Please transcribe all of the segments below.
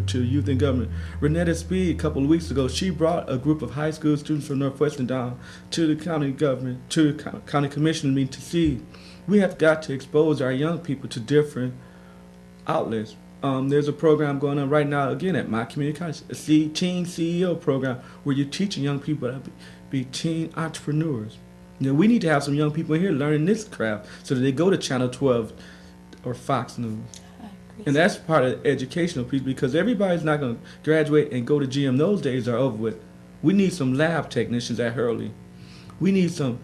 to youth and government. Renetta Speed, a couple of weeks ago, she brought a group of high school students from Northwestern down to the county government, to the county commission meeting to see. We have got to expose our young people to different outlets. There's a program going on right now, again, at my community college, a Teen CEO program, where you're teaching young people to be teen entrepreneurs. You know, we need to have some young people in here learning this craft so that they go to Channel 12 or Fox News. And that's part of the educational piece, because everybody's not going to graduate and go to GM. Those days are over with. We need some lab technicians at Hurley. We need some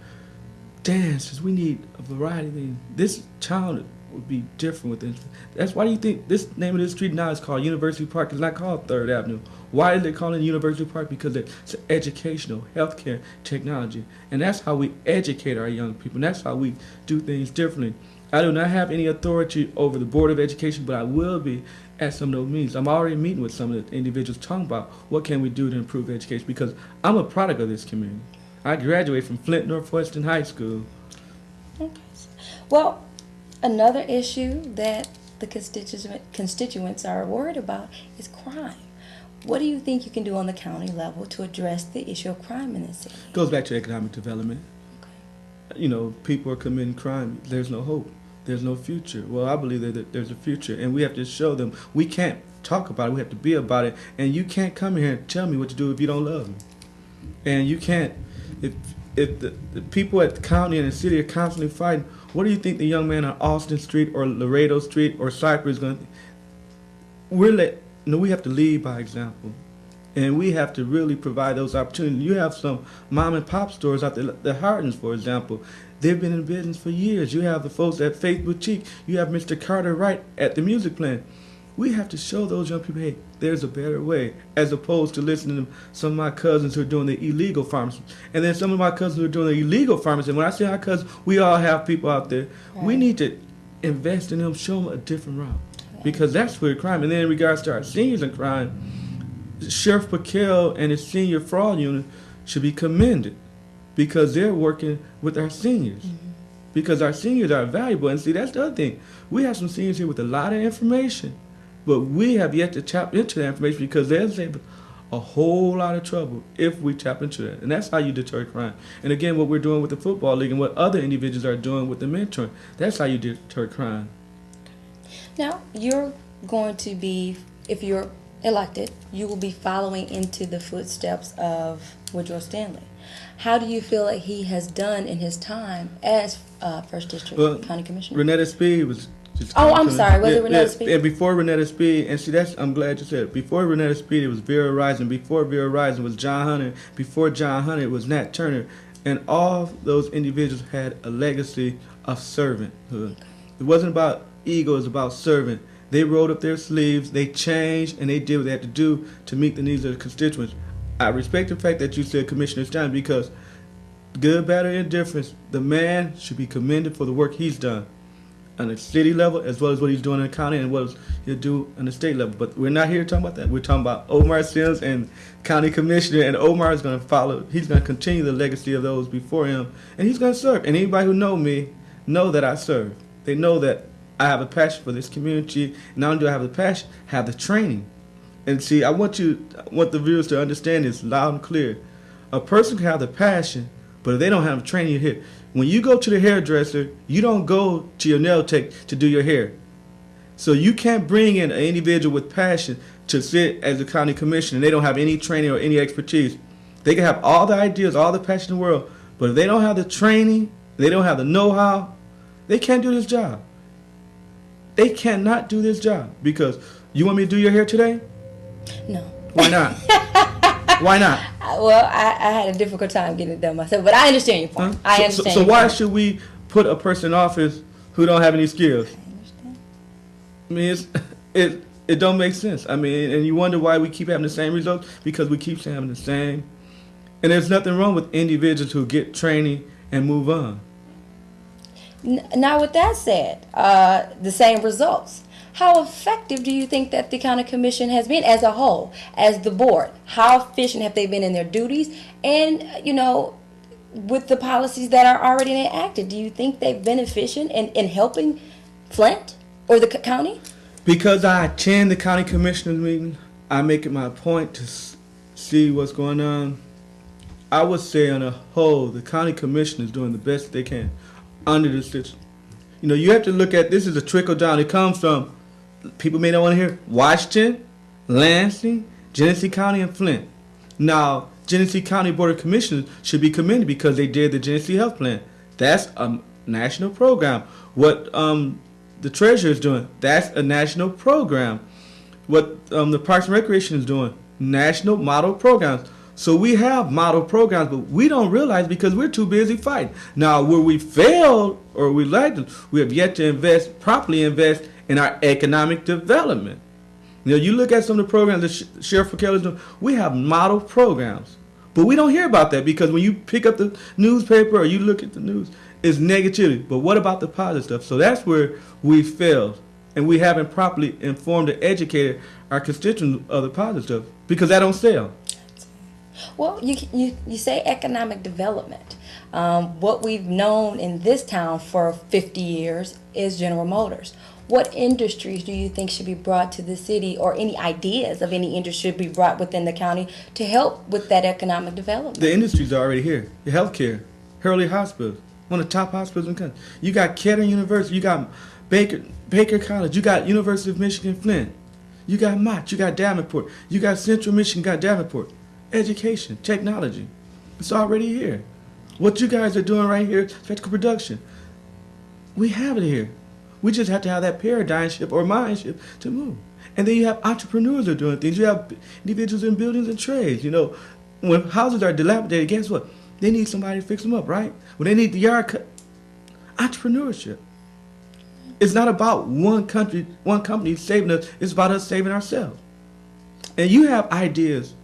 dancers. We need a variety of things. This town would be different with this. That's why do you think this name of this street now is called University Park? It's not called 3rd Avenue. Why is it called University Park? Because it's educational, healthcare, technology. And that's how we educate our young people. And that's how we do things differently. I do not have any authority over the Board of Education, but I will be at some of those meetings. I'm already meeting with some of the individuals talking about what can we do to improve education, because I'm a product of this community. I graduated from Flint Northwestern High School. Okay. Well, another issue that the constituents are worried about is crime. What do you think you can do on the county level to address the issue of crime in this city? It goes back to economic development. Okay. You know, people are committing crime. There's no hope. There's no future. Well, I believe that there's a future, and we have to show them. We can't talk about it. We have to be about it. And you can't come here and tell me what to do if you don't love me. And you can't. If the people at the county and the city are constantly fighting, what do you think the young man on Austin Street or Laredo Street or Cypress is going to? We have to lead by example. And we have to really provide those opportunities. You have some mom and pop stores out there, the Hardens, for example. They've been in business for years. You have the folks at Faith Boutique. You have Mr. Carter Wright at the Music Plant. We have to show those young people, hey, there's a better way, as opposed to listening to some of my cousins who are doing the illegal pharmacy. And then some of my cousins who are doing the illegal pharmacy. And when I say our cousins, we all have people out there. Right. We need to invest in them, show them a different route. Right. Because that's where crime. And then in regards to our seniors in crime, Sheriff Paquel and his senior fraud unit should be commended, because they're working with our seniors. Mm-hmm. Because our seniors are valuable. And see, that's the other thing. We have some seniors here with a lot of information, but we have yet to tap into that information, because there's a whole lot of trouble if we tap into that. And that's how you deter crime. And again, what we're doing with the football league and what other individuals are doing with the mentoring, that's how you deter crime. Now, you're going to be, if you're elected, you will be following into the footsteps of Woodrow Stanley. How do you feel like he has done in his time as First District County Commissioner? Renetta Speed was I'm sorry. Was it Renetta Speed? And before Renetta Speed, and see, I'm glad you said it. Before Renetta Speed, it was Vera Rising. Before Vera Rising was John Hunter. Before John Hunter, it was Nat Turner. And all those individuals had a legacy of servanthood. It wasn't about ego, it was about servant. They rolled up their sleeves, they changed, and they did what they had to do to meet the needs of the constituents. I respect the fact that you said Commissioner Stanley, because good, bad, or indifference, the man should be commended for the work he's done on the city level, as well as what he's doing in the county and what he'll do on the state level. But we're not here talking about that. We're talking about Omar Sims and county commissioner, and Omar is going to follow. He's going to continue the legacy of those before him, and he's going to serve. And anybody who know me know that I serve. They know that I have a passion for this community. Not only do I have the passion, I have the training. And see, I want the viewers to understand this loud and clear. A person can have the passion, but if they don't have the training here, when you go to the hairdresser, you don't go to your nail tech to do your hair. So you can't bring in an individual with passion to sit as a county commissioner and they don't have any training or any expertise. They can have all the ideas, all the passion in the world, but if they don't have the training, they don't have the know-how, they can't do this job. They cannot do this job. Because you want me to do your hair today? No. Why not? Why not? Well, I had a difficult time getting it done myself, but I understand your point. I understand. So why should we put a person in office who don't have any skills? I understand. I mean, it don't make sense. I mean, and you wonder why we keep having the same results, because we keep having the same. And there's nothing wrong with individuals who get training and move on. Now, with that said, the same results. How effective do you think that the county commission has been as a whole, as the board? How efficient have they been in their duties? And, with the policies that are already enacted, do you think they've been efficient in helping Flint or the county? Because I attend the county commissioners meeting, I make it my point to see what's going on. I would say on a whole, the county commission is doing the best they can under the situation. You know, you have to look at this as a trickle down. It comes from, people may not want to hear, Washington, Lansing, Genesee County, and Flint. Now, Genesee County Board of Commissioners should be commended because they did the Genesee Health Plan. That's a national program. What the Treasurer is doing, that's a national program. What the Parks and Recreation is doing, national model programs. So we have model programs, but we don't realize because we're too busy fighting. Now, where we failed or we lacked, we have yet to properly invest in our economic development. You know, you look at some of the programs that Sheriff Kelly is doing, we have model programs. But we don't hear about that because when you pick up the newspaper or you look at the news, it's negativity. But what about the positive stuff? So that's where we failed. And we haven't properly informed or educated our constituents of the positive stuff because that don't sell. Well, you say economic development. What we've known in this town for 50 years is General Motors. What industries do you think should be brought to the city, or any ideas of any industry should be brought within the county to help with that economic development? The industries are already here. The healthcare, Hurley Hospital, one of the top hospitals in the country. You got Kettering University, you got Baker College, you got University of Michigan Flint, you got Mott, you got Davenport, you got Central Michigan, got Davenport. Education, technology, it's already here. What you guys are doing right here, electrical production, we have it here. We just have to have that paradigm shift or mind shift to move. And then you have entrepreneurs that are doing things. You have individuals in buildings and trades. You know, when houses are dilapidated, guess what? They need somebody to fix them up, right? When they need the yard cut, entrepreneurship. It's not about one company saving us. It's about us saving ourselves. And you have ideas.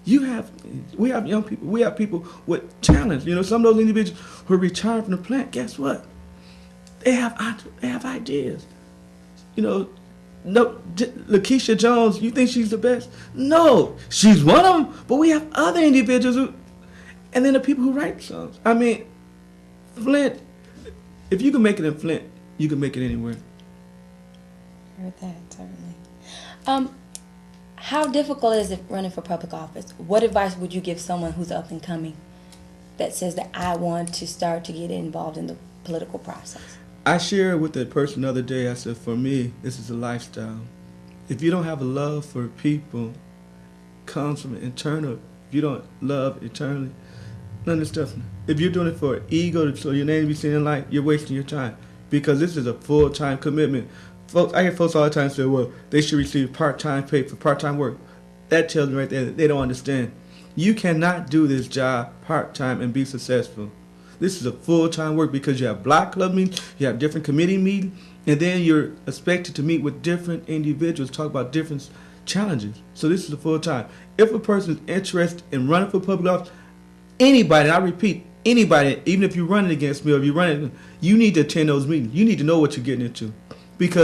We have young people. We have people with talents. You know, some of those individuals who are retired from the plant, guess what? They have ideas. You know, no, Kesha Jones, you think she's the best? No, she's one of them. But we have other individuals and then the people who write songs. I mean, Flint, if you can make it in Flint, you can make it anywhere. Heard that, certainly. How difficult is it running for public office? What advice would you give someone who's up and coming that says that I want to start to get involved in the political process? I shared with that person the other day, I said, for me, this is a lifestyle. If you don't have a love for people, comes from internal. If you don't love eternally, none of this stuff. If you're doing it for ego, so your name to be seen in light, you're wasting your time. Because this is a full-time commitment. Folks, I hear folks all the time say, well, they should receive part-time pay for part-time work. That tells me right there that they don't understand. You cannot do this job part-time and be successful. This is a full-time work because you have block club meetings, you have different committee meetings, and then you're expected to meet with different individuals, talk about different challenges. So this is a full-time. If a person is interested in running for public office, anybody, and I repeat, anybody, even if you're running against me or if you're running, you need to attend those meetings. You need to know what you're getting into. Because